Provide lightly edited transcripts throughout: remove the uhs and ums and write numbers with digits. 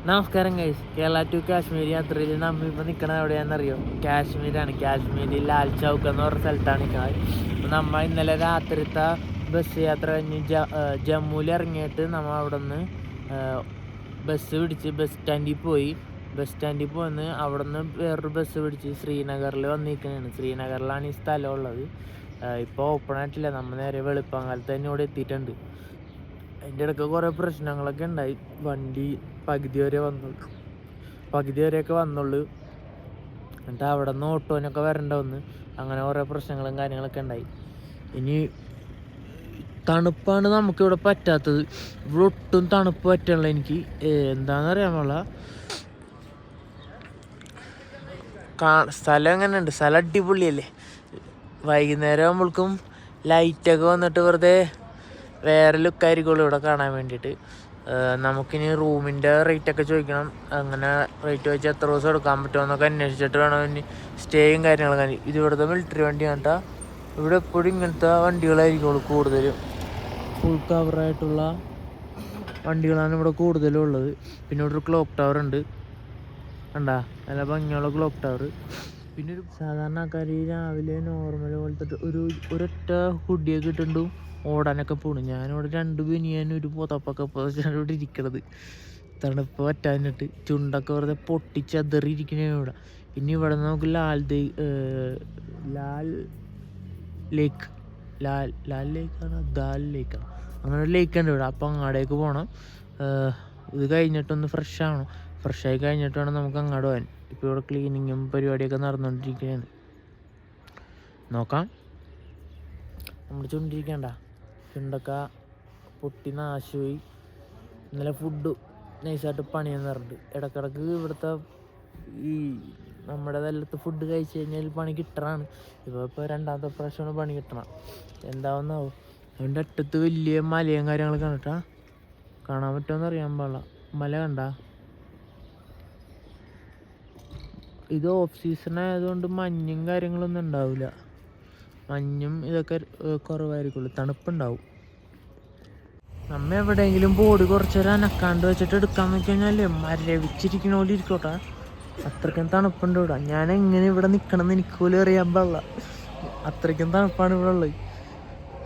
നമസ്കാരം guys, Kerala to Kashmir യാത്രയിൽ നമ്മളിപ്പോൾ നിൽക്കണത് എവിടെയാണെന്നറിയോ? കാശ്മീരാണ്. കാശ്മീരിൽ ലാൽ ചൗക്ക് എന്ന് പറഞ്ഞ സ്ഥലത്താണ് നിൽക്കുന്നത്. നമ്മൾ ഇന്നലെ രാത്രിത്തെ ബസ് യാത്ര കഴിഞ്ഞ് ജമ്മുവിൽ ഇറങ്ങിയിട്ട് നമ്മൾ അവിടെ നിന്ന് ബസ് പിടിച്ച് ബസ് സ്റ്റാൻഡിൽ പോയി അവിടെ നിന്ന് വേറൊരു ബസ് പിടിച്ച് ശ്രീനഗറിൽ വന്നിരിക്കുന്നതാണ്. ശ്രീനഗറിലാണ് ഈ സ്ഥലം ഉള്ളത്. ഇപ്പോൾ ഓപ്പൺ ആയിട്ടില്ല. നമ്മൾ നേരെ വെളുപ്പാങ്കാലത്ത് തന്നെ ഇവിടെ എത്തിയിട്ടുണ്ട്. അതിൻ്റെ ഇടയ്ക്ക് കുറേ പ്രശ്നങ്ങളൊക്കെ ഉണ്ടായി. വണ്ടി പകുതി വരെയൊക്കെ വന്നുള്ളൂ. എന്നിട്ട് അവിടെ നിന്ന് ഓട്ടോനൊക്കെ വരേണ്ട വന്ന്. അങ്ങനെ കുറേ പ്രശ്നങ്ങളും കാര്യങ്ങളൊക്കെ ഉണ്ടായി. ഇനി തണുപ്പാണ് നമുക്കിവിടെ പറ്റാത്തത്. ഇവിടെ ഒട്ടും തണുപ്പ് പറ്റണില്ല എനിക്ക്. എന്താണെന്നറിയാൻ പാടില്ല. സ്ഥലം എങ്ങനെയുണ്ട്? സ്ഥലം അടിപൊളിയല്ലേ? വൈകുന്നേരം ആകുമ്പോഴേക്കും ലൈറ്റൊക്കെ വന്നിട്ട് വെറുതെ വേറെ ലുക്കായിരിക്കുള്ളൂ ഇവിടെ കാണാൻ വേണ്ടിയിട്ട്. നമുക്കിനി റൂമിൻ്റെ റേറ്റൊക്കെ ചോദിക്കണം. അങ്ങനെ റേറ്റ് ചോദിച്ചാൽ എത്ര ദിവസം എടുക്കാൻ പറ്റുമെന്നൊക്കെ അന്വേഷിച്ചിട്ട് വേണം ഇനി സ്റ്റേയും കാര്യങ്ങളൊക്കെ. ഇത് ഇവിടുത്തെ മിലിറ്ററി വണ്ടിയാണ് കേട്ടോ. ഇവിടെ എപ്പോഴും ഇങ്ങനത്തെ വണ്ടികളായിരിക്കുള്ളൂ കൂടുതലും. ഫുൾ കവറായിട്ടുള്ള വണ്ടികളാണ് ഇവിടെ കൂടുതലും ഉള്ളത്. പിന്നെ ഇവിടെ ഒരു ക്ലോക്ക് ടവർ ഉണ്ട്, കണ്ടാ? നല്ല ഭംഗിയുള്ള ക്ലോക്ക് ടവർ. പിന്നെ ഒരു സാധാരണ ആൾക്കാർ രാവിലെ നോർമൽ പോലത്തെ ഒരൊറ്റ ഹുഡിയൊക്കെ ഇട്ടിട്ടും ഓടാനൊക്കെ പോണു. ഞാനിവിടെ 2 ബനിയാനും ഒരു പുതപ്പൊക്കെ പുതച്ചാണ് ഇവിടെ ഇരിക്കണത്. തണുപ്പ് പറ്റാനിട്ട് ചുണ്ടൊക്കെ വെറുതെ പൊട്ടിച്ചെറിയിരിക്കണേ ഇവിടെ. ഇനി ഇവിടെ നമുക്ക് ലാൽ ലേക്കാണ് ദാൽ ലേക്കാണ്, അങ്ങനെ ഒരു ലേക്കുണ്ട് ഇവിടെ. അപ്പം അങ്ങോട്ടേക്ക് പോകണം. ഇത് കഴിഞ്ഞിട്ടൊന്ന് ഫ്രഷായി കഴിഞ്ഞിട്ട് വേണം നമുക്ക് അങ്ങോട്ട് പോകാൻ. ഇപ്പോൾ ഇവിടെ ക്ലീനിങ്ങും പരിപാടിയൊക്കെ നടന്നുകൊണ്ടിരിക്കുകയാണ്. നോക്കാം. നമ്മൾ ചുണ്ടൊക്കെ പൊട്ടി നാശമായി. ഇന്നലെ ഫുഡ് നൈസായിട്ട് പണിയെന്ന് പറഞ്ഞിട്ട് ഇടക്കിടക്ക് ഇവിടുത്തെ ഈ നമ്മുടെ നല്ലത്തെ ഫുഡ് കഴിച്ച് കഴിഞ്ഞാൽ പണി കിട്ടണമാണ്. ഇപ്പോൾ 2ാമത്തെ പ്രാവശ്യമാണ് പണി കിട്ടണം. എന്താവുന്നാവും. അതിൻ്റെ അറ്റത്ത് വലിയ മലയും കാര്യങ്ങളൊക്കെ കണ്ടിട്ടാ. കാണാൻ പറ്റുമെന്ന് അറിയാൻ പാടില്ല. മല കണ്ട. ഇത് ഓഫ് സീസൺ ആയതുകൊണ്ട് മഞ്ഞും കാര്യങ്ങളൊന്നും ഉണ്ടാവില്ല. മഞ്ഞും ഇതൊക്കെ കുറവായിരിക്കുള്ളൂ, തണുപ്പുണ്ടാവും. നമ്മ എവിടെയെങ്കിലും ബോഡി കുറച്ചേരം അനക്കാണ്ട് വെച്ചിട്ട് എടുക്കാന്ന് വെച്ച് കഴിഞ്ഞാൽ മരവിച്ചിരിക്കണ പോലെ ഇരിക്കോട്ടെ. അത്രയ്ക്കും തണുപ്പുണ്ട് ഇവിടെ. ഞാൻ എങ്ങനെ ഇവിടെ നിൽക്കണമെന്ന് എനിക്ക് പോലും അറിയാൻ പാടില്ല. അത്രയ്ക്കും തണുപ്പാണ് ഇവിടെ ഉള്ളത്.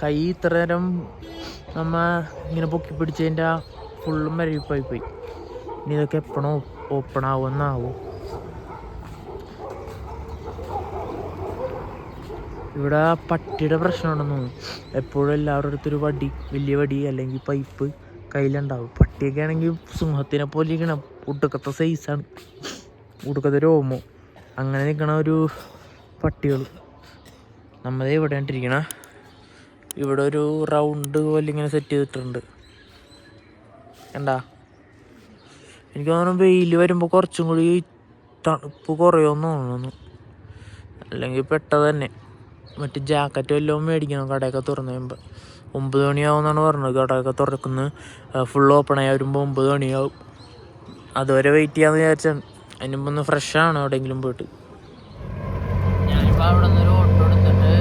കൈ ഇത്ര നേരം നമ്മ ഇങ്ങനെ പൊക്കി പിടിച്ചതിൻ്റെ ഫുള്ളും മരവിപ്പായി പോയി. ഇനി ഇതൊക്കെ എപ്പോഴും ഓപ്പൺ ആവുമെന്നാവും. ഇവിടെ പട്ടിയുടെ പ്രശ്നമുണ്ടെന്ന് തോന്നുന്നു. എപ്പോഴും എല്ലാവരുടെ അടുത്തൊരു വലിയ വടി അല്ലെങ്കിൽ പൈപ്പ് കയ്യിലുണ്ടാവും. പട്ടിയൊക്കെ ആണെങ്കിൽ സിംഹത്തിനെ പോലെ ഇരിക്കണം. ഉടുക്കത്തെ സൈസാണ്, ഉടുക്കത്തെ രോമോ അങ്ങനെ നിൽക്കണ ഒരു പട്ടികൾ. നമ്മളെ ഇവിടെ ഇട്ടിരിക്കണ ഇവിടെ ഒരു റൗണ്ട് പോലെ ഇങ്ങനെ സെറ്റ് ചെയ്തിട്ടുണ്ട്, കണ്ടാ? എനിക്ക് തോന്നുന്നു വെയിൽ വരുമ്പോൾ കുറച്ചും കൂടി തണുപ്പ് കുറയുമെന്ന് തോന്നുന്നു. അല്ലെങ്കിൽ പെട്ടത് തന്നെ. മറ്റേ ജാക്കറ്റ് വല്ലതും മേടിക്കണം കടയൊക്കെ തുറന്നു കഴിയുമ്പോൾ. 9 മണിയാവുമെന്നാണ് പറഞ്ഞത് കടയൊക്കെ തുറക്കുന്നത്. ഫുൾ ഓപ്പണായി വരുമ്പോൾ 9 മണിയാവും. അതുവരെ വെയിറ്റ് ചെയ്യാമെന്ന് വിചാരിച്ചാണ്. അതിന് മുമ്പ് ഒന്ന് ഫ്രഷാണ് എവിടെയെങ്കിലും പോയിട്ട്. ഞാനിപ്പോൾ അവിടെ നിന്ന് ഒരു ഓട്ടോ എടുത്തിട്ട്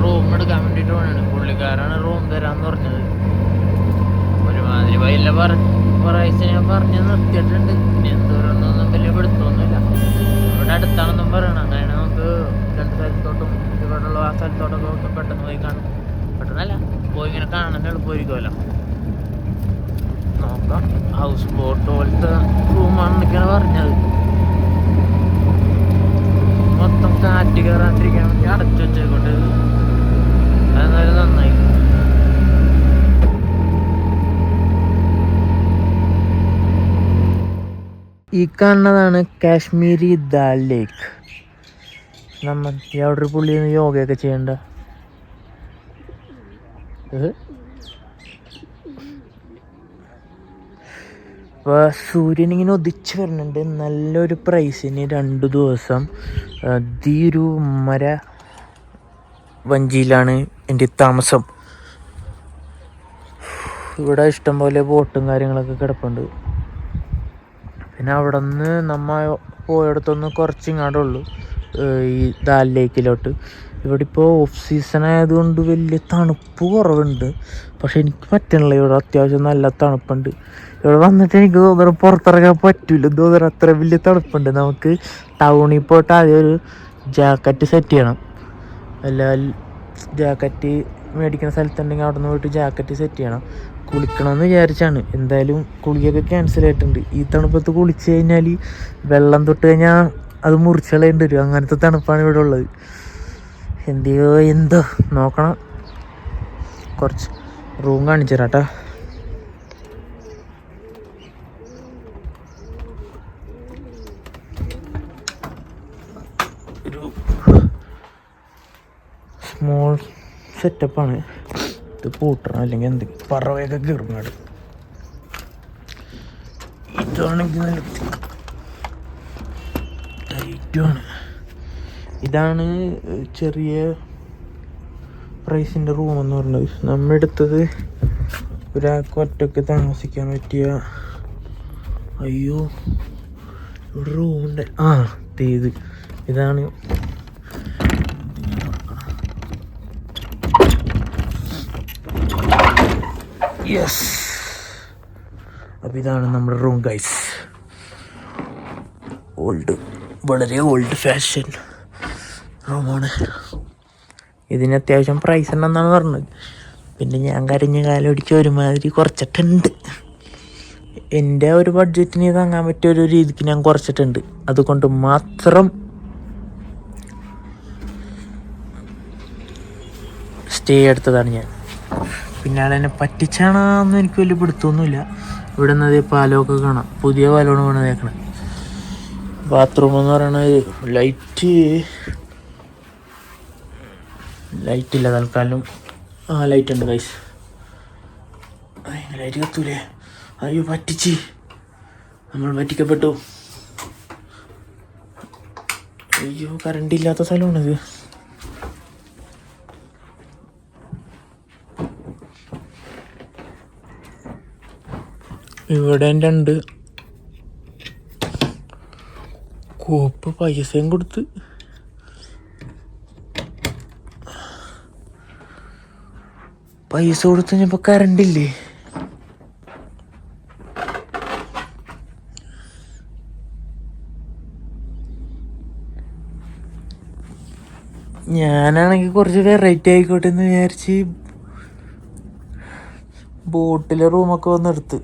റൂം എടുക്കാൻ വേണ്ടിയിട്ട് വേണമാണ്. പുള്ളിക്കാരാണ് റൂം തരാമെന്ന് പറഞ്ഞത്. ഒരുമാതിരി വല്ല പ്രൈസ് ഞാൻ പറഞ്ഞ് നിർത്തിയിട്ടുണ്ട്. ഇനി എന്തോരൊന്നും വലിയ പിടുത്തൊന്നുമില്ല. ഇവിടെ അടുത്താണെന്നും പറയണം. അങ്ങനെ നമുക്ക് 2 സ്ഥലത്തോട്ടും ഇവിടെയുള്ള ആ സ്ഥലത്തോട്ടൊക്കെ പെട്ടെന്ന് പോയി കാണും. പെട്ടെന്നല്ല, പോയി ഇങ്ങനെ കാണാൻ എളുപ്പമായിരിക്കുമല്ലോ. നോക്കാം. ഹൗസ് ബോട്ട് പോലത്തെ റൂമാണെന്നൊക്കെയാണ് പറഞ്ഞത്. മൊത്തം കാറ്റ് കയറാണ്ടിരിക്കാൻ വേണ്ടി അടച്ചു വെച്ചേക്കൊണ്ട് അതെന്നാലും നന്നായി. ഈ കാണുന്നതാണ് കാശ്മീരി ദാൽ ലേക്ക്. നമ്മൾ അവിടെ ഒരു പുള്ളി യോഗയൊക്കെ ചെയ്യണ്ട. ഇപ്പോൾ സൂര്യൻ ഇങ്ങനെ ഉദിച്ച് വരുന്നുണ്ട്. നല്ലൊരു പ്രൈസിന് 2 ദിവസം ഈ ഒരു മര വഞ്ചിയിലാണ് എൻ്റെ താമസം. ഇവിടെ ഇഷ്ടംപോലെ ബോട്ടും കാര്യങ്ങളൊക്കെ കിടപ്പുണ്ട്. പിന്നെ അവിടെ നിന്ന് നമ്മൾ പോയിടത്തൊന്ന് കുറച്ചിങ്ങാടുള്ളൂ. ഈ ദാൽ ലേക്കിലോട്ട്. ഇവിടെ ഇപ്പോൾ ഓഫ് സീസൺ ആയതുകൊണ്ട് വലിയ തണുപ്പ് കുറവുണ്ട്, പക്ഷെ എനിക്ക് പറ്റണില്ല. ഇവിടെ അത്യാവശ്യം നല്ല തണുപ്പുണ്ട്. ഇവിടെ വന്നിട്ട് എനിക്ക് തോന്നുന്നു പുറത്തിറങ്ങാൻ പറ്റില്ല, തോന്നുന്നു അത്ര വലിയ തണുപ്പുണ്ട്. നമുക്ക് ടൗണിൽ പോയിട്ട് ആദ്യം ഒരു ജാക്കറ്റ് സെറ്റ് ചെയ്യണം. അല്ല, ജാക്കറ്റ് മേടിക്കുന്ന സ്ഥലത്തുണ്ടെങ്കിൽ അവിടെ നിന്ന് പോയിട്ട് ജാക്കറ്റ് സെറ്റ് ചെയ്യണം. കുളിക്കണമെന്ന് വിചാരിച്ചാണ്. എന്തായാലും കുളിയൊക്കെ ക്യാൻസൽ ആയിട്ടുണ്ട്. ഈ തണുപ്പത്ത് കുളിച്ച് കഴിഞ്ഞാൽ വെള്ളം തൊട്ട് കഴിഞ്ഞാൽ അത് മുറിച്ചളയേണ്ടി വരും. അങ്ങനത്തെ തണുപ്പാണ് ഇവിടെ ഉള്ളത്. എന്തോ നോക്കണം. കുറച്ച് റൂം കാണിച്ചു തരാം കേട്ടോ. ഒരു സ്മോൾ സെറ്റപ്പാണ്. ഇത് പൂട്ടണം, അല്ലെങ്കിൽ എന്തെങ്കിലും പറവയൊക്കെ കീറുങ്ങാട്. ഇതാണെങ്കിൽ നല്ല ടൈറ്റുമാണ്. ഇതാണ് ചെറിയ പ്രൈസിൻ്റെ റൂമെന്ന് പറയുന്നത്. നമ്മളെടുത്തത് ഒരാൾക്ക് ഒറ്റയ്ക്ക് താമസിക്കാൻ പറ്റിയ. അയ്യോ, ഇവിടെ റൂമുണ്ട്. ഇതാണ്. യെസ്, അപ്പോൾ ഇതാണ് നമ്മുടെ റൂം ഗൈസ്. വളരെ ഓൾഡ് ഫാഷൻ റൂമാണ്. ഇതിന് അത്യാവശ്യം പ്രൈസ് ഉണ്ടെന്നാണ് പറഞ്ഞത്. പിന്നെ ഞാൻ കരഞ്ഞ കാലം ഒടിച്ച് ഒരുമാതിരി കുറച്ചിട്ടുണ്ട്. എൻ്റെ ഒരു ബഡ്ജറ്റിന് താങ്ങാൻ പറ്റിയ ഒരു രീതിക്ക് ഞാൻ കുറച്ചിട്ടുണ്ട്. അതുകൊണ്ട് മാത്രം സ്റ്റേ എടുത്തതാണ് ഞാൻ. പിന്നെ ആളെന്നെ പറ്റിച്ചാണെന്ന് എനിക്ക് വലിയ പിടുത്തൊന്നുമില്ല. ഇവിടെ നിന്ന് പാലമൊക്കെ കാണാം. പുതിയ പാലമാണ് പണിതേക്കണത്. ബാത്റൂം എന്ന് പറയണത് ലൈറ്റില്ല തൽക്കാലം. ലൈറ്റ് ഉണ്ട് ഗൈസ്. ലൈറ്റ് കത്തൂലേ? അയ്യോ, നമ്മൾ പറ്റിക്കപ്പെട്ടു. അയ്യോ, കറണ്ട് ഇല്ലാത്ത സ്ഥലമാണിത്. ഇവിടെ 2 കോപ്പ് പൈസയും കൊടുത്ത് കഴിഞ്ഞപ്പോൾ കറണ്ടില്ലേ? ഞാനാണെങ്കിൽ കുറച്ച് വെറൈറ്റി ആയിക്കോട്ടെ എന്ന് വിചാരിച്ച് ബോട്ടിലെ റൂമൊക്കെ വന്നെടുത്ത്.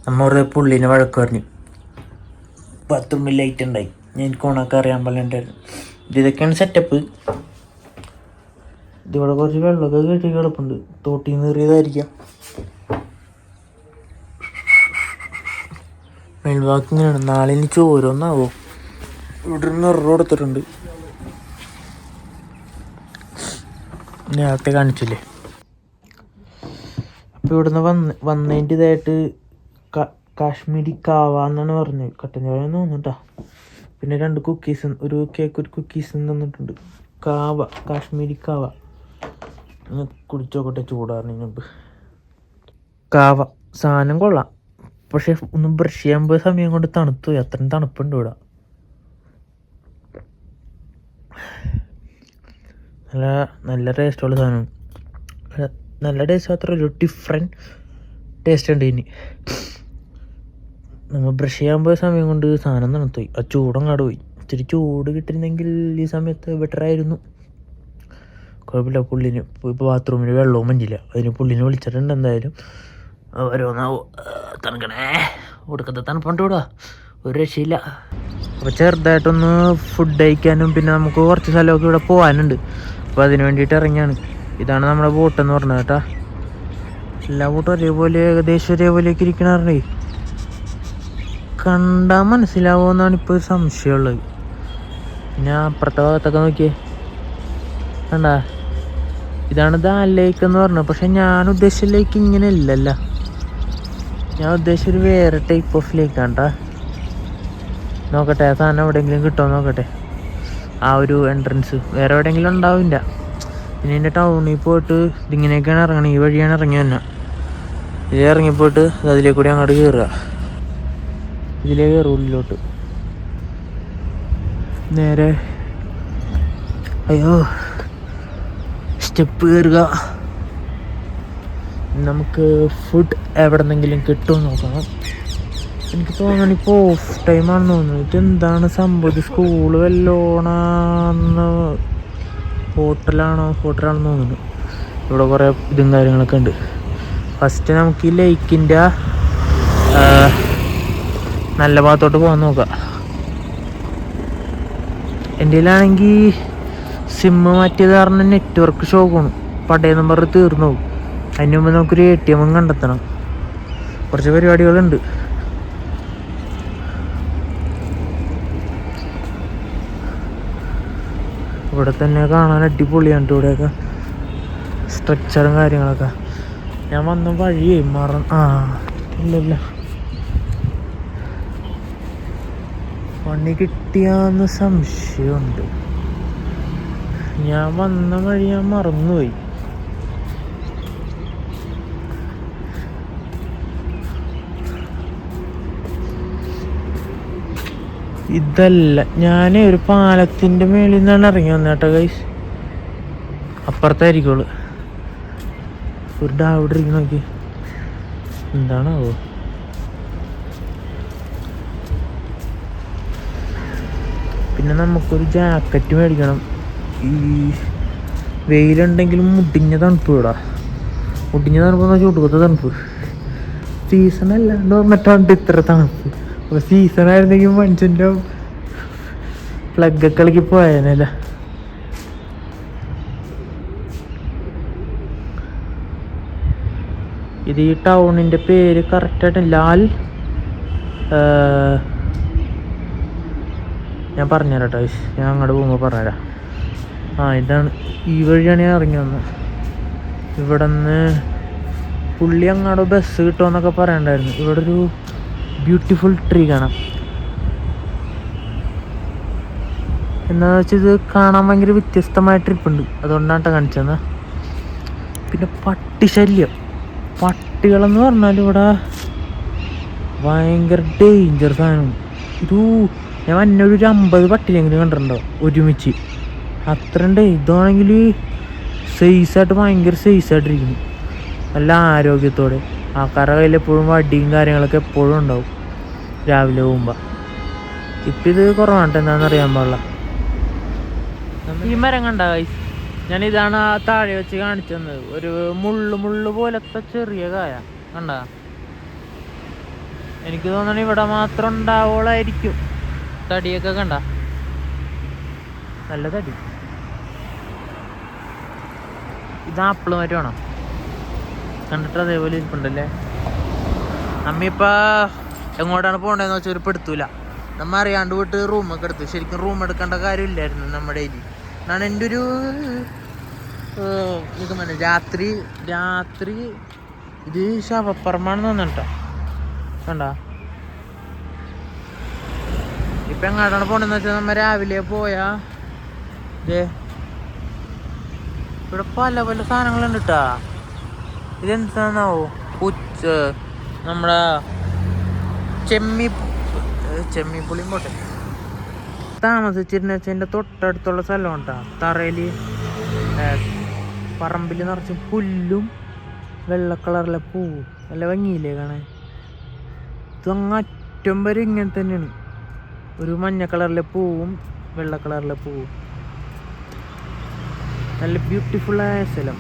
നമ്മളുടെ പുള്ളിനെ വഴക്ക് പറഞ്ഞു. ബാത്റൂമിൽ ലൈറ്റ് ഉണ്ടായി, എനിക്ക് ഓണാക്കാൻ അറിയാൻ പാടില്ലായിരുന്നു. ഇതൊക്കെയാണ് സെറ്റപ്പ്. ഇതിവിടെ കുറച്ച് വെള്ളമൊക്കെ കെട്ടി കിടപ്പുണ്ട്. തോട്ടിൽ നിന്ന് ഏറിയതായിരിക്കാം. മേൽഭാഗത്ത് ഇങ്ങനെയാണ്. നാളെ ഇനി ചോരൊന്നാവോ? ഇവിടെ നിന്ന് കൊടുത്തിട്ടുണ്ട്. നേരത്തെ കാണിച്ചില്ലേ? അപ്പോൾ ഇവിടുന്ന് വന്നതിൻ്റെ ഇതായിട്ട് കാശ്മീരി കാവ എന്നാണ് പറഞ്ഞത്. കട്ടൻ ചായ തോന്നുന്നുട്ടാ. പിന്നെ 2 കുക്കീസ്, ഒരു കേക്ക്, ഒരു കുക്കീസും തന്നിട്ടുണ്ട്. കാശ്മീരി കാവ കുടിച്ചോക്കട്ടെ, ചൂടാറിന് മുമ്പ്. കാവ സാധനം കൊള്ളാം, പക്ഷെ ഒന്ന് ബ്രഷ് ചെയ്യാൻ പോയ സമയം കൊണ്ട് തണുത്തു പോയി. അത്രയും തണുപ്പുണ്ട് ഇവിടെ. നല്ല ടേസ്റ്റുള്ള സാധനം. നല്ല ടേസ്റ്റ് മാത്രമല്ല, ഒരു ഡിഫറെൻറ്റ് ടേസ്റ്റ് ഉണ്ട് ഇനി. നമ്മൾ ബ്രഷ് ചെയ്യാൻ പോയ സമയം കൊണ്ട് സാധനം തണുത്തുപോയി. ആ ചൂടങ്ങാട് പോയി. ഇച്ചിരി ചൂട് കിട്ടിയിരുന്നെങ്കിൽ ഈ സമയത്ത് ബെറ്ററായിരുന്നു. കുഴപ്പമില്ല. പുള്ളിന് ഇപ്പോൾ ബാത്റൂമിൽ വെള്ളവും മഞ്ഞില്ല. അതിന് പുള്ളിനെ വിളിച്ചിട്ടുണ്ട്. എന്തായാലും ഓരോന്നാവോ തണുക്കണേ. ഒടുക്കത്തെ തണുപ്പുണ്ട് ഇവിടെ, ഒരു രക്ഷയില്ല. അപ്പോൾ ചെറുതായിട്ടൊന്ന് ഫുഡ് കഴിക്കാനും പിന്നെ നമുക്ക് കുറച്ച് സ്ഥലമൊക്കെ ഇവിടെ പോകാനുണ്ട്. അപ്പോൾ അതിന് വേണ്ടിയിട്ട് ഇറങ്ങിയാണ്. ഇതാണ് നമ്മുടെ ബോട്ടെന്ന് പറഞ്ഞത് കേട്ടോ. എല്ലാ ബോട്ടും ഒരേപോലെ, ഏകദേശം ഒരേപോലെയൊക്കെ ഇരിക്കണേ. കണ്ടാൽ മനസ്സിലാവുമെന്നാണ് ഇപ്പോൾ ഒരു സംശയമുള്ളത്. പിന്നെ അപ്പുറത്തെ ഭാഗത്തൊക്കെ നോക്കിയേ, കണ്ടാ? ഇതാണ് ദാൽ ലേക്ക് എന്ന് പറഞ്ഞത്. പക്ഷെ ഞാൻ ഉദ്ദേശിച്ച ലേക്ക് ഇങ്ങനെ ഇല്ലല്ല. ഞാൻ ഉദ്ദേശിച്ചൊരു വേറെ ടൈപ്പ് ഓഫ് ലേക്കാണ് കേട്ടോ. നോക്കട്ടെ, ആ സാധനം എവിടെയെങ്കിലും കിട്ടുമോ നോക്കട്ടെ. ആ ഒരു എൻട്രൻസ് വേറെ എവിടെയെങ്കിലും ഉണ്ടാവില്ല. പിന്നെ എൻ്റെ ടൗണിൽ പോയിട്ട് ഇതിങ്ങനെയൊക്കെയാണ് ഇറങ്ങണം. ഈ വഴിയാണ് ഇറങ്ങി തന്നെ. ഇതിലേ ഇറങ്ങിപ്പോയിട്ട് അതിലേക്ക് കൂടി അങ്ങോട്ട് കയറുക. ഇതിലേ കയറും ഉള്ളിലോട്ട്. നേരെ അയ്യോ സ്റ്റെപ്പ് കയറുക. നമുക്ക് ഫുഡ് എവിടെ നിന്നെങ്കിലും കിട്ടുമെന്ന് നോക്കണം. എനിക്ക് തോന്നുന്നു ഇപ്പോൾ ഓഫ് ടൈമാണെന്ന് തോന്നുന്നു. ഇതെന്താണ് സംഭവം? ഇത് സ്കൂള് വല്ലോണെന്ന് ഹോട്ടലാണെന്ന് തോന്നുന്നു. ഇവിടെ കുറേ ഇതും കാര്യങ്ങളൊക്കെ ഉണ്ട്. ഫസ്റ്റ് നമുക്ക് ഈ ലേക്കിൻ്റെ നല്ല ഭാഗത്തോട്ട് പോകാൻ നോക്കാം. എൻ്റെ കയ്യിലാണെങ്കിൽ സിമ്മ് മാറ്റിയത് കാരണം നെറ്റ്വർക്ക് ഷോ പോകണം. പടയ നമ്പർ തീർന്നു പോകും. അതിന് മുമ്പ് നമുക്കൊരു ATM കണ്ടെത്തണം. കുറച്ച് പരിപാടികളുണ്ട്. ഇവിടെ തന്നെ കാണാൻ അടിപൊളിയാണ്. ഇവിടെയൊക്കെ സ്ട്രക്ചറും കാര്യങ്ങളൊക്കെ. ഞാൻ വന്ന വഴിയേ ഇല്ല പണി കിട്ടിയാന്ന് സംശയമുണ്ട്. ഞാൻ വന്ന വഴി ഞാൻ മറന്നുപോയി. ഇതല്ല, ഞാൻ ഒരു പാലത്തിൻ്റെ മേളിൽ നിന്നാണ് ഇറങ്ങി വന്നേട്ടോ ഗൈസ്. അപ്പുറത്തായിരിക്കുള്ളൂ. ഒരു അവിടെ ഇരിക്കും നോക്കി. എന്താണാവോ? പിന്നെ നമുക്കൊരു ജാക്കറ്റ് മേടിക്കണം. ഈ വെയിലുണ്ടെങ്കിലും മുടിഞ്ഞ തണുപ്പ് ഇവിടെ. മുടിഞ്ഞ തണുപ്പ് ചൂട്ടുകൊത്ത തണുപ്പ്. സീസൺ അല്ലാണ്ട് വന്നിട്ടാണ് ഇത്ര തണുപ്പ്. അപ്പോൾ സീസൺ ആയിരുന്നെങ്കിൽ മനുഷ്യൻ്റെ പ്ലഗൊക്കെ ഇളക്കി പോയനല്ല. ഇത് ഈ ടൗണിൻ്റെ പേര് കറക്റ്റായിട്ട് ഞാൻ പറഞ്ഞുതരാം കേട്ടോ. ഞാൻ അങ്ങോട്ട് പോകുമ്പോൾ പറഞ്ഞുതരാം. ഇതാണ്, ഈ വഴിയാണ് ഞാൻ ഇറങ്ങി വന്നത്. ഇവിടെ നിന്ന് പുള്ളി അങ്ങോട്ട് ബസ് കിട്ടുമെന്നൊക്കെ പറയണ്ടായിരുന്നു. ഇവിടെ ഒരു ബ്യൂട്ടിഫുൾ ട്രീ കാണാം. എന്താണെന്ന് വെച്ചാൽ ഇത് കാണാൻ ഭയങ്കര വ്യത്യസ്തമായ ട്രിപ്പുണ്ട്. അതുകൊണ്ടാണ് കാണിച്ചത്. പിന്നെ പട്ടികളെന്ന് പറഞ്ഞാൽ ഇവിടെ ഭയങ്കര ഡേഞ്ചർ സാധനം. ഞാൻ എന്നൊരു 50 പട്ടിയെങ്കിലും കണ്ടിട്ടുണ്ടോ ഒരുമിച്ച്. അത്രയുണ്ട്. ഇതാണെങ്കിൽ സൈസായിട്ട് ഭയങ്കര സൈസായിട്ടിരിക്കുന്നു. നല്ല ആരോഗ്യത്തോടെ. ആൾക്കാരുടെ കയ്യിൽ എപ്പോഴും വടിയും കാര്യങ്ങളൊക്കെ എപ്പോഴും ഉണ്ടാവും രാവിലെ പോകുമ്പോൾ. ഇപ്പം ഇത് കുറവാണ്. എന്താണെന്ന് അറിയാൻ പാടില്ല. ഈ മരം കണ്ട ഗൈസ്, ഞാനിതാണ് ആ താഴെ വെച്ച് കാണിച്ചു തന്നത്. ഒരു മുള്ളു പോലത്തെ ചെറിയ കായ കണ്ട. എനിക്ക് തോന്നണ ഇവിടെ മാത്രം ഉണ്ടാവുള്ളായിരിക്കും. തടിയൊക്കെ കണ്ട, നല്ല തടി. ഇത് ആപ്പിള് മരം വേണം കണ്ടിട്ട് അതേപോലെ ഇരിപ്പുണ്ടല്ലേ. നമ്മിപ്പോൾ എങ്ങോട്ടാണ് പോകേണ്ടതെന്ന് വെച്ചാൽ ഒരു പെടുത്തൂല. നമ്മ അറിയാണ്ട് പോയിട്ട് റൂമൊക്കെ എടുത്തു. ശരിക്കും റൂം എടുക്കേണ്ട കാര്യമില്ലായിരുന്നു നമ്മുടെ കയ്യിൽ. എന്നാണ് എൻ്റെ ഒരു നിഗമനം. രാത്രി ഇത് ശവപ്പറമ്പാണെന്ന് തോന്നട്ടോ. കണ്ട ഇപ്പം എങ്ങോട്ടാണ് പോകണമെന്ന് വെച്ചാൽ നമ്മ രാവിലെ പോയാ ഇവിടെ പല സാധനങ്ങളുണ്ട് കേട്ടാ. ഇതെന്താണാവോ? നമ്മുടെ ചെമ്മിപ്പുളിയും പോട്ടെ. താമസിച്ചിരുന്ന വെച്ചാൽ എൻ്റെ തൊട്ടടുത്തുള്ള സ്ഥലം കേട്ടാ. തറയിൽ പറമ്പിൽ നിറച്ച് പുല്ലും വെള്ള കളറിലെ പൂവും നല്ല ഭംഗിയില്ലേ കാണാൻ. ഇതങ്ങ് അറ്റം വരെ ഇങ്ങനെ തന്നെയാണ്. ഒരു മഞ്ഞ കളറിലെ പൂവും വെള്ള കളറിലെ പൂവും. നല്ല ബ്യൂട്ടിഫുള്ളായ സ്ഥലം.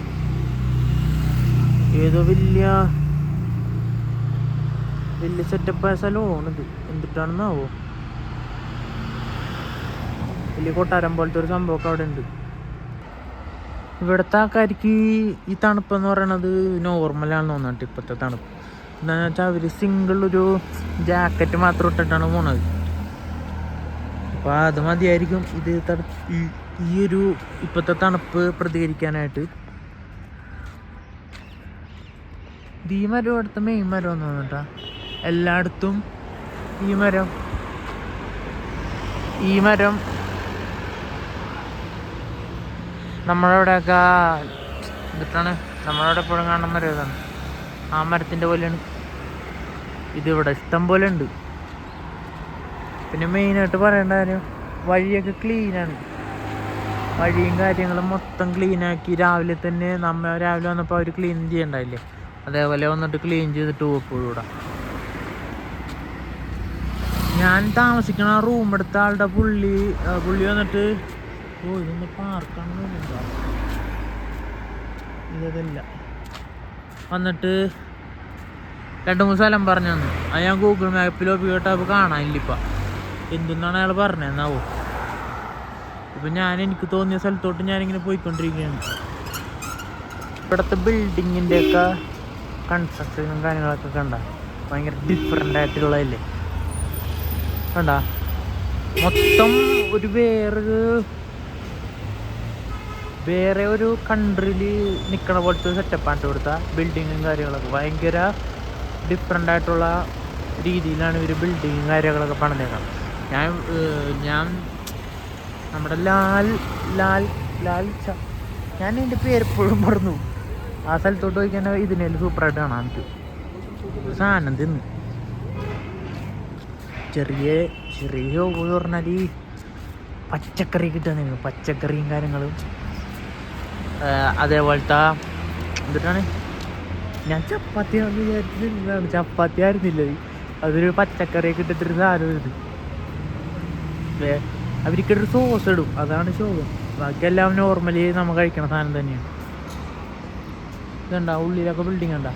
ഏതോ വലിയ സെറ്റപ്പായ സ്ഥലമാണിത്. എന്തിട്ടാണെന്നാവോ? വലിയ കൊട്ടാരം പോലത്തെ ഒരു സംഭവമൊക്കെ അവിടെ ഉണ്ട്. ഇവിടുത്തെ ആൾക്കാർക്ക് ഈ തണുപ്പെന്ന് പറയണത് നോർമലാണെന്ന് തോന്നിട്ട്. ഇപ്പോഴത്തെ തണുപ്പ് എന്താണെന്ന് വെച്ചാൽ അവർ സിംഗിൾ ഒരു ജാക്കറ്റ് മാത്രം ഇട്ടിട്ടാണ് പോണത്. അപ്പോൾ അത് മതിയായിരിക്കും ഇത് ഈ ഒരു ഇപ്പോഴത്തെ തണുപ്പ് പ്രതികരിക്കാനായിട്ട്. ഈ മരം ഇവിടുത്തെ മെയിൻ മരം എന്ന് തോന്നിട്ടാ. എല്ലായിടത്തും ഈ മരം നമ്മളവിടെയൊക്കെ എന്നിട്ടാണ് നമ്മളവിടെ എപ്പോഴും കാണുന്ന മരം ഇതാണ്. ആ മരത്തിൻ്റെ പോലെയാണ് ഇതിവിടെ ഇഷ്ടം പോലെ ഉണ്ട്. പിന്നെ മെയിനായിട്ട് പറയേണ്ട കാര്യം വഴിയൊക്കെ ക്ലീനാണ്. വഴിയും കാര്യങ്ങളും മൊത്തം ക്ലീനാക്കി രാവിലെ തന്നെ രാവിലെ വന്നപ്പോൾ അവർ ക്ലീൻ ചെയ്യണ്ടായില്ലേ, അതേപോലെ വന്നിട്ട് ക്ലീൻ ചെയ്തിട്ട് പോകും ഇവിടെ. ഞാൻ താമസിക്കണ റൂം എടുത്ത ആളുടെ പുള്ളി വന്നിട്ട് ഇതൊന്ന് പാർക്കാണെന്ന് തോന്നുന്നുണ്ടോ, ഇതല്ല വന്നിട്ട് 2-3 സ്ഥലം പറഞ്ഞു തന്നു. അത് ഞാൻ ഗൂഗിൾ മാപ്പിൽ ഉപയോഗിച്ചപ്പോൾ കാണാനില്ല. ഇപ്പം എന്തെന്നാണ് അയാൾ പറഞ്ഞതെന്നാവോ. ഇപ്പം എനിക്ക് തോന്നിയ സ്ഥലത്തോട്ട് ഞാനിങ്ങനെ പോയിക്കൊണ്ടിരിക്കുകയാണ്. ഇവിടുത്തെ ബിൽഡിങ്ങിൻ്റെയൊക്കെ കൺസ്ട്രക്ഷനും കാര്യങ്ങളൊക്കെ കണ്ട ഭയങ്കര ഡിഫറെൻ്റ് ആയിട്ടുള്ളതല്ലേ. കണ്ട മൊത്തം ഒരു വേറെ ഒരു കൺട്രിയിൽ നിൽക്കണ പോലത്തെ സെറ്റപ്പാണ് ഇവിടുത്തെ ബിൽഡിങ്ങും കാര്യങ്ങളൊക്കെ. ഭയങ്കര ഡിഫറെൻ്റ് ആയിട്ടുള്ള രീതിയിലാണ് ഇവർ ബിൽഡിങ്ങും കാര്യങ്ങളൊക്കെ പണിതേക്കണം. ഞാൻ നമ്മുടെ ഞാൻ എൻ്റെ പേരെപ്പോഴും മറന്നു. ആ സ്ഥലത്തോട്ട് പോയിക്കാൻ ഇതിനേലും സൂപ്പറായിട്ട് കാണാൻ പറ്റും. സാധനം തിന്ന് ചെറിയ ഷോപ്പ് എന്ന് പറഞ്ഞാൽ പച്ചക്കറി കിട്ടുക, പച്ചക്കറിയും കാര്യങ്ങളും. അതേപോലത്തെ എന്തിട്ടാണ്, ഞാൻ ചപ്പാത്തിയാണെന്ന് വിചാരിച്ചിരുന്നതാണ്. ചപ്പാത്തി ആയിരുന്നില്ല, അതൊരു പച്ചക്കറിയൊക്കെ ഇട്ടിട്ടൊരു സാധനം. ഇത് അവർക്കൊരു സോസ് ഇടും, അതാണ് ശോകം. ബാക്കിയെല്ലാം നോർമലി നമ്മൾ കഴിക്കണ സാധനം തന്നെയാണ്. ഇതുണ്ടാ ഉള്ളിലൊക്കെ ബിൽഡിങ് ഉണ്ടാ.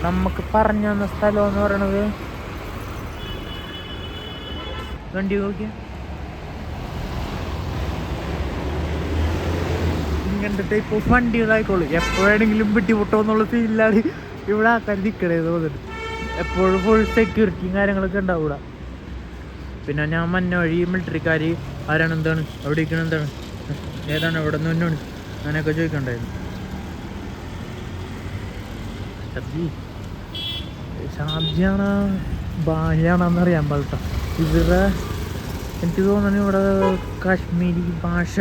നമുക്ക് പറഞ്ഞു തന്ന സ്ഥലം എന്ന് പറയണത് വണ്ടി നോക്കിയാ ഇങ്ങനത്തെ ടൈപ്പ് ഓഫ് വണ്ടികളായിക്കോളൂ. എപ്പോഴാണെങ്കിലും വെട്ടിമുട്ടോ എന്നുള്ള ഫീലിലാണ് ഇവിടെ ആൾക്കാർ നിൽക്കണേന്ന് തോന്നുന്നുണ്ട്. എപ്പോഴും ഫുൾ സെക്യൂരിറ്റിയും കാര്യങ്ങളൊക്കെ ഉണ്ടാവും ഇവിടെ. പിന്നെ ഞാൻ മഞ്ഞ വഴി മിലിറ്ററിക്കാർ ആരാണ്, എന്താണ് അവിടെ ഇരിക്കണം, എന്താണ് ഏതാണ് അവിടെ നിന്ന് മുന്നോട്ട് അങ്ങനെയൊക്കെ ചോദിക്കണ്ടായിരുന്നു. ഷാർജയാണോ ബാലിയാണോന്ന് അറിയാൻ പാടില്ല. ഇവിടെ എനിക്ക് തോന്നുന്നു ഇവിടെ കാശ്മീരി ഭാഷ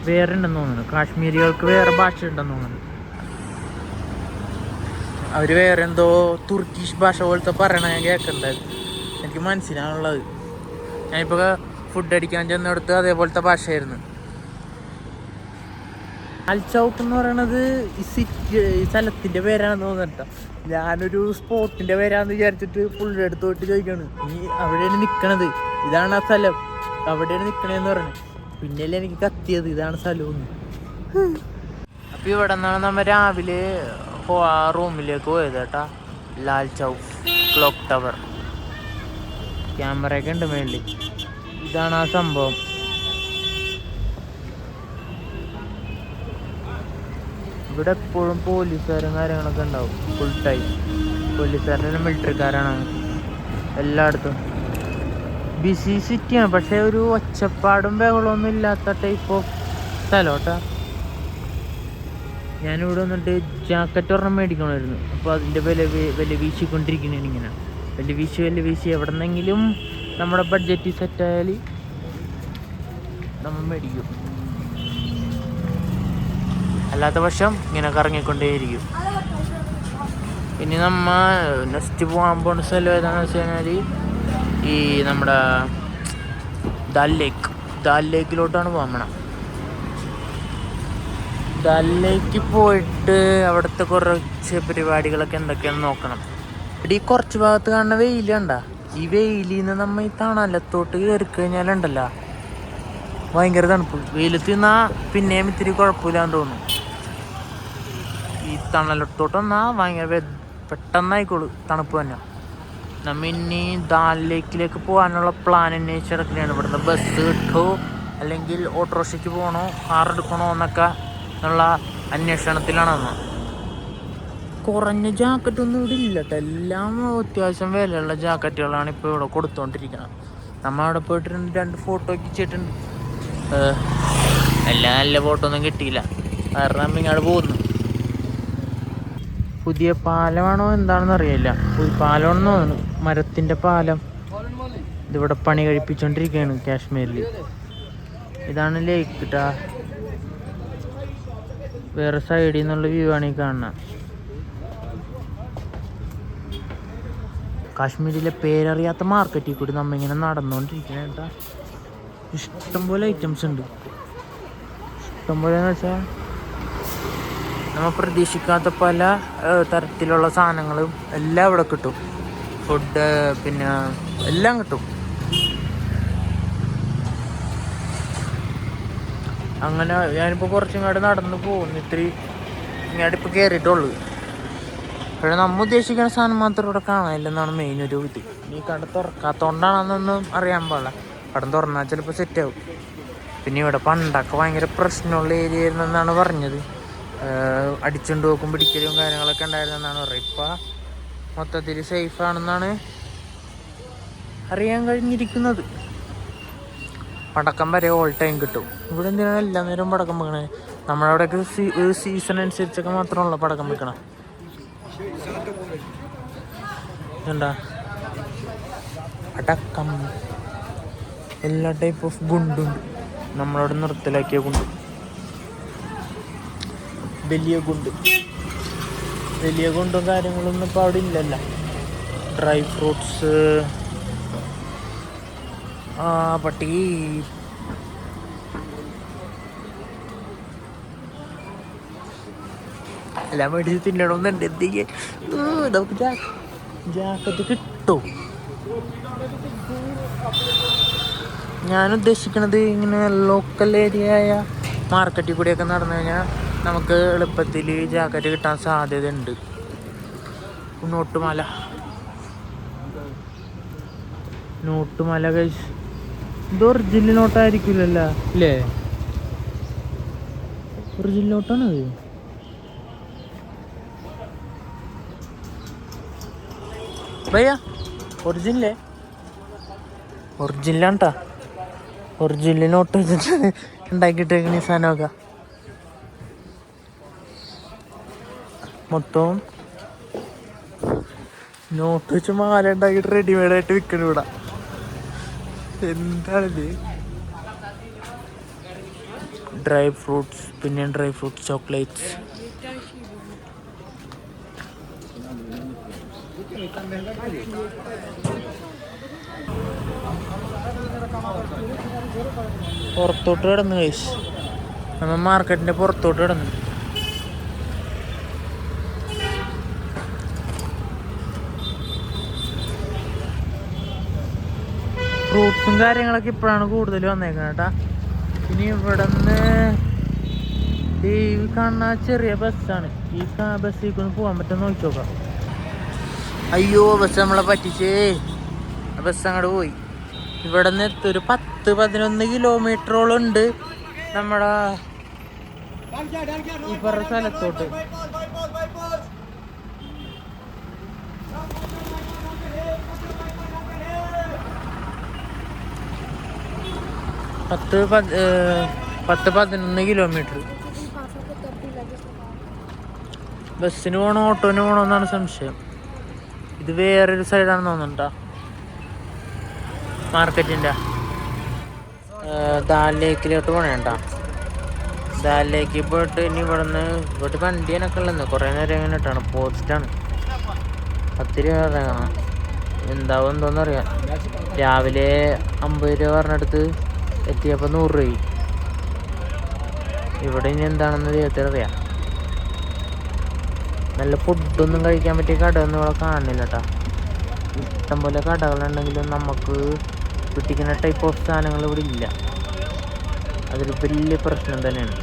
വേറെ ഉണ്ടെന്ന് തോന്നുന്നു. കാശ്മീരികൾക്ക് വേറെ ഭാഷ ഉണ്ടെന്ന് തോന്നുന്നു. അവർ വേറെ എന്തോ തുർക്കിഷ് ഭാഷ പോലത്തെ പറയണ ഞാൻ കേൾക്കണ്ടായിരുന്നു. എനിക്ക് മനസ്സിലാണുള്ളത്. ഞാനിപ്പോൾ ഫുഡ് അടിക്കാൻ ചെന്നെടുത്ത് അതേപോലത്തെ ഭാഷയായിരുന്നു. അൽചൗക്ക് എന്ന് പറയണത് ഈ സ്ഥലത്തിൻ്റെ പേരാണെന്ന് തോന്നുന്നുട്ടോ. ഞാനൊരു സ്പോട്ടിൻ്റെ പേരാണെന്ന് വിചാരിച്ചിട്ട് പുള്ളിയുടെ അടുത്ത് പോയിട്ട് ചോദിക്കാണ്, നീ അവിടെയാണ് നിൽക്കണത്, ഇതാണ് ആ സ്ഥലം, അവിടെയാണ് നിൽക്കണേന്ന് പറഞ്ഞത്. പിന്നെയല്ലേ എനിക്ക് കത്തിയത് ഇതാണ് സ്ഥലമെന്ന്. അപ്പോൾ ഇവിടെ നിന്നാണ് നമ്മൾ രാവിലെ റൂമിലേക്ക് പോയത് കേട്ടാ. ലാൽ ചൗക്ക് ക്ലോക്ക് ടവർ, ക്യാമറയൊക്കെ ഉണ്ട് മേളിൽ. ഇതാണ് ആ സംഭവം. ഇവിടെ എപ്പോഴും പോലീസുകാരും കാര്യങ്ങളൊക്കെ ഉണ്ടാവും ഫുൾ ടൈം. പോലീസുകാരുടെ മിലിറ്ററിക്കാരാണ് എല്ലായിടത്തും. ബിസി സിറ്റിയാണ്, പക്ഷേ ഒരു ഒച്ചപ്പാടും ബഹളമൊന്നും ഇല്ലാത്ത ടൈപ്പ് ഓഫ് സ്ഥലം കേട്ടോ. ഞാനിവിടെ വന്നിട്ട് ജാക്കറ്റ് ഒരെണ്ണം മേടിക്കണമായിരുന്നു. അപ്പോൾ അതിൻ്റെ വില വീശിക്കൊണ്ടിരിക്കുന്നതാണ് ഇങ്ങനെ. വില വീശി എവിടെ നിന്നെങ്കിലും നമ്മുടെ ബഡ്ജറ്റ് സെറ്റായാൽ നമ്മൾ മേടിക്കും. അല്ലാത്ത പക്ഷം ഇങ്ങനെ കറങ്ങിക്കൊണ്ടേയിരിക്കും. ഇനി നെക്സ്റ്റ് പോകാൻ പോകുന്ന സ്ഥലം ഏതാണെന്ന് വെച്ച് കഴിഞ്ഞാൽ ഈ നമ്മുടെ ദാൽ ലേക്കിലോട്ടാണ് പോകണം. ദാൽ ലേക്ക് പോയിട്ട് അവിടുത്തെ കുറച്ച് പരിപാടികളൊക്കെ എന്തൊക്കെയാണെന്ന് നോക്കണം. ഇവിടെ ഈ കുറച്ച് ഭാഗത്ത് കാണുന്ന വെയിൽ കണ്ട, ഈ വെയിലിൽ നിന്ന് നമ്മൾ ഈ തണലത്തോട്ട് കയറി കഴിഞ്ഞാലുണ്ടല്ലോ ഭയങ്കര തണുപ്പ്. വെയിലത്ത് നിന്നാൽ പിന്നെയും ഇത്തിരി കുഴപ്പമില്ലാന്ന് തോന്നും. ഈ തണലത്തോട്ട് വന്നാൽ ഭയങ്കര പെട്ടെന്നായിക്കോളൂ തണുപ്പ് തന്നെ. നമ്മൾ ഇനി ദാൽ ലേക്കിലേക്ക് പോകാനുള്ള പ്ലാൻ അന്വേഷിച്ച് കിടക്കുകയാണ്. ഇവിടുന്ന് ബസ് കിട്ടുമോ അല്ലെങ്കിൽ ഓട്ടോറിക്ഷയ്ക്ക് പോകണോ കാർ എടുക്കണോ എന്നൊക്കെ എന്നുള്ള അന്വേഷണത്തിലാണ്. കുറഞ്ഞ ജാക്കറ്റൊന്നും ഇവിടെ ഇല്ല കേട്ടോ. എല്ലാം അത്യാവശ്യം വിലയുള്ള ജാക്കറ്റുകളാണ് ഇപ്പോൾ ഇവിടെ കൊടുത്തുകൊണ്ടിരിക്കുന്നത്. നമ്മൾ അവിടെ പോയിട്ട് 2 ഫോട്ടോ വെച്ചിട്ടുണ്ട്. എല്ലാം നല്ല ഫോട്ടോ ഒന്നും കിട്ടിയില്ല, കാരണം ഇങ്ങോട്ട് പോകുന്നു. പുതിയ പാലമാണോ എന്താണെന്ന് അറിയില്ല. പുതിയ പാലമാണെന്ന് തോന്നുന്നു, മരത്തിൻ്റെ പാലം. ഇതിവിടെ പണി കഴിപ്പിച്ചുകൊണ്ടിരിക്കുകയാണ് കാശ്മീരിൽ. ഇതാണ് ലേക്ക് കേട്ടാ. വേറെ സൈഡിൽ നിന്നുള്ള വ്യൂ ആണ് ഈ കാണുന്നത്. കാശ്മീരിലെ പേരറിയാത്ത മാർക്കറ്റിൽ കൂടി നമ്മിങ്ങനെ നടന്നുകൊണ്ടിരിക്കണ കേട്ടാ. ഇഷ്ടംപോലെ ഐറ്റംസ് ഉണ്ട്. ഇഷ്ടംപോലെ എന്ന് വെച്ചാൽ നമ്മൾ പ്രതീക്ഷിക്കാത്ത പല തരത്തിലുള്ള സാധനങ്ങളും എല്ലാം ഇവിടെ കിട്ടും. ഫുഡ് പിന്നെ എല്ലാം കിട്ടും. അങ്ങനെ ഞാനിപ്പോൾ കുറച്ചിങ്ങോട്ട് നടന്ന് പോകുന്നു. ഇങ്ങോട്ട് ഇപ്പോൾ കയറിയിട്ടുള്ളൂ. പക്ഷേ നമ്മൾ ഉദ്ദേശിക്കുന്ന സാധനം മാത്രം ഇവിടെ കാണാനില്ലെന്നാണ് മെയിൻ ഒരു ഇത്. ഈ കട തുറക്കാത്തതുകൊണ്ടാണെന്നൊന്നും അറിയാൻ പാടില്ല. കട തുറന്നാൽ ചിലപ്പോൾ സെറ്റാവും. പിന്നെ ഇവിടെ പണ്ടൊക്കെ ഭയങ്കര പ്രശ്നമുള്ള ഏരിയ ആയിരുന്നെന്നാണ് പറഞ്ഞത്. അടിച്ചുകൊണ്ട് പോക്കും പിടിക്കലും കാര്യങ്ങളൊക്കെ ഉണ്ടായിരുന്നെന്നാണ് പറയുക. ഇപ്പം മൊത്തത്തിൽ സേഫാണെന്നാണ് അറിയാൻ കഴിഞ്ഞിരിക്കുന്നത്. പടക്കം വരെ ഓൾ ടൈം കിട്ടും. ഇവിടെ എന്തിനാണ് എല്ലാ നേരവും പടക്കം വെക്കണേ? നമ്മളവിടെയൊക്കെ ഒരു സീസൺ അനുസരിച്ചൊക്കെ മാത്രമല്ല പടക്കം വെക്കണം. എന്താ അടക്കം എല്ലാ ടൈപ്പ് ഓഫ് ഗുണ്ടുണ്ട്. നമ്മളവിടെ നിർത്തലാക്കിയ ഗുണ്ട്, വലിയ ഗുണ്ടും കാര്യങ്ങളൊന്നും ഇപ്പോൾ അവിടെ ഇല്ലല്ല. ഡ്രൈ ഫ്രൂട്ട്സ് പട്ടി എല്ലാം മേടിച്ച് തിന്നണമെന്നുണ്ട്. എന്തെങ്കിലും നമുക്ക് ജാക്കറ്റ് കിട്ടും. ഞാൻ ഉദ്ദേശിക്കണത് ഇങ്ങനെ ലോക്കൽ ഏരിയ ആയ മാർക്കറ്റിൽ കൂടിയൊക്കെ നടന്നു കഴിഞ്ഞാൽ നമുക്ക് എളുപ്പത്തിൽ ജാക്കറ്റ് കിട്ടാൻ സാധ്യതയുണ്ട്. നോട്ടുമല കഴിച്ച് ഇത് ഒറിജിനൽ നോട്ടായിരിക്കില്ലല്ലോ അല്ലേ? ഒറിജിനൽ നോട്ടാണത്. ഭയ്യ ഒറിജിനലാണ്ടാ. ഒറിജിനൽ നോട്ട് വെച്ചിട്ട് ഉണ്ടാക്കിയിട്ടേക്കണ ഈ സാധനമൊക്കെ മൊത്തം നോട്ട് വെച്ച് മാല ഉണ്ടാക്കിയിട്ട് റെഡിമെയ്ഡായിട്ട് വിൽക്കണം ഇവിടെ. എന്താണിത്? ഡ്രൈ ഫ്രൂട്ട്സ്, പിന്നെ ഡ്രൈ ഫ്രൂട്ട്സ് ചോക്ലേറ്റ്സ്. പുറത്തോട്ട് കിടന്നു കഴിച്ച് നമ്മൾ മാർക്കറ്റിന്റെ പുറത്തോട്ട് കിടന്നു. ഫ്രൂട്ട്സും കാര്യങ്ങളൊക്കെ ഇപ്പോഴാണ് കൂടുതൽ വന്നേക്കുന്നത് കേട്ടാ. ഇനി ഇവിടെ നിന്ന് ഈ കാണുന്ന ചെറിയ ബസ്സാണ്. ഈ ബസ്സിലേക്ക് ഒന്ന് പോകാൻ പറ്റുമെന്ന് നോക്കി നോക്കാം. അയ്യോ, ബസ് നമ്മളെ പറ്റിച്ചേ. ബസ് അങ്ങോട്ട് പോയി. ഇവിടെ നിന്ന് ഒരു 10-11 കിലോമീറ്ററോളം ഉണ്ട് നമ്മുടെ ഈ പറഞ്ഞ സ്ഥലത്തോട്ട്. പത്ത് 11 കിലോമീറ്റർ. ബസ്സിന് പോകണോ ഓട്ടോന് പോകണോ എന്നാണ് സംശയം. ഇത് വേറൊരു സൈഡാണെന്ന് തോന്നുന്നുണ്ടാ മാർക്കറ്റിൻ്റെ. ദാൽ ലേക്കിലോട്ട് പോണേണ്ട. ദാൽ ലേക്ക് പോയിട്ട് ഇനി ഇവിടെ വണ്ടിയാനൊക്കെ ഉള്ളതെന്ന് കുറേ നേരം എങ്ങനെ ഇട്ടാണ്. പോസ്റ്റാണ് 10 രൂപ ഇറങ്ങണം. എന്താവും എന്തോന്നറിയാം. രാവിലെ 50 രൂപ പറഞ്ഞെടുത്ത് എത്തിയപ്പോൾ 100 രൂപയായി. ഇവിടെ ഇനി എന്താണെന്ന് ദൈവത്തിനറിയാം. നല്ല ഫുഡൊന്നും കഴിക്കാൻ പറ്റിയ കടയൊന്നും ഇവിടെ കാണുന്നില്ല കേട്ടോ. ഇഷ്ടംപോലെ കടകളുണ്ടെങ്കിലും നമുക്ക് പിടിക്കുന്ന ടൈപ്പ് ഓഫ് സാധനങ്ങൾ ഇവിടെ ഇല്ല. അതൊരു വലിയ പ്രശ്നം തന്നെയാണ്.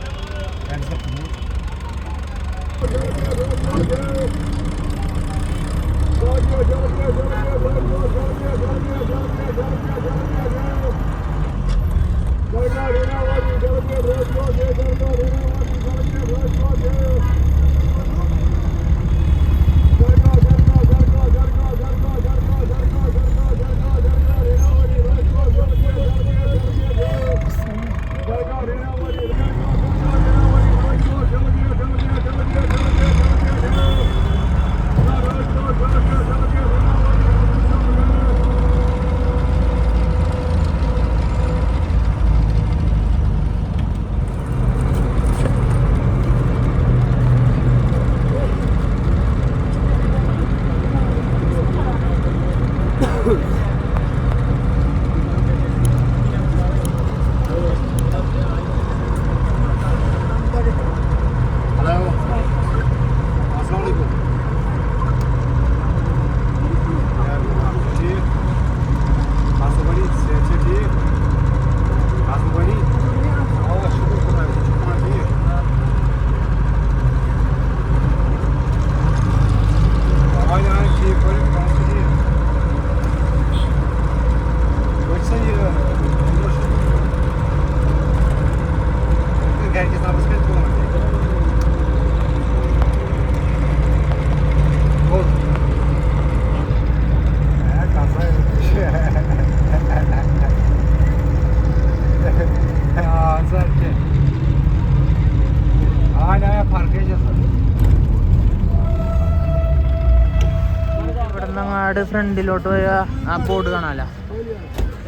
കാഞ്ഞങ്ങാട് ഫ്രണ്ടിലോട്ട് പോയ ആ ബോർഡ് കാണാമല്ലോ.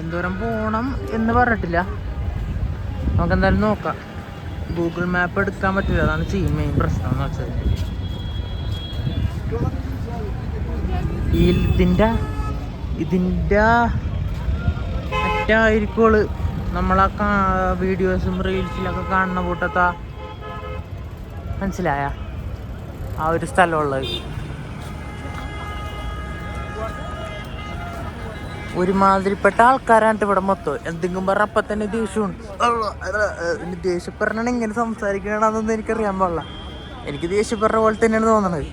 എന്തോരം പോണം എന്ന് പറഞ്ഞിട്ടില്ല, നമുക്ക് എന്തായാലും നോക്കാം. ഗൂഗിൾ മാപ്പ് എടുക്കാൻ പറ്റില്ല, അതാണ് മെയിൻ പ്രശ്നം എന്ന് വെച്ചാൽ. ഇതിൻ്റെ മറ്റായിരിക്കുള്ളൂ നമ്മളാ വീഡിയോസും റീൽസിലൊക്കെ കാണുന്ന കൂട്ടത്താ, മനസ്സിലായ ആ ഒരു സ്ഥലമുള്ളത്. ഒരുമാതിരിപ്പെട്ട ആൾക്കാരാണ് ഇവിടെ മൊത്തം. എന്തെങ്കിലും പറഞ്ഞ അപ്പം തന്നെ ദേഷ്യമുണ്ട്. ദേഷ്യപ്പെടണ ഇങ്ങനെ സംസാരിക്കണമെന്നൊന്നും എനിക്കറിയാൻ പാടില്ല. എനിക്ക് ദേഷ്യപ്പെടുന്ന പോലെ തന്നെയാണ് തോന്നണത്.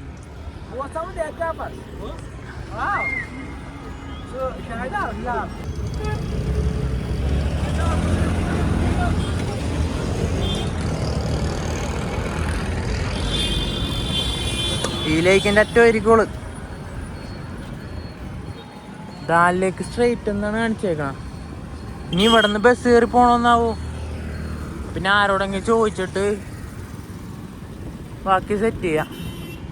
ഈ ലേക്കിൻ്റെ അറ്റമായിരിക്കോള്. ദാലിലേക്ക് സ്ട്രെയിറ്റ് എന്നാണ് കാണിച്ചേക്കണം. ഇനി ഇവിടെ നിന്ന് ബസ് കയറി പോകണമെന്നാവോ? പിന്നെ ആരോടെങ്കിലും ചോദിച്ചിട്ട് ബാക്കി സെറ്റ് ചെയ്യാം.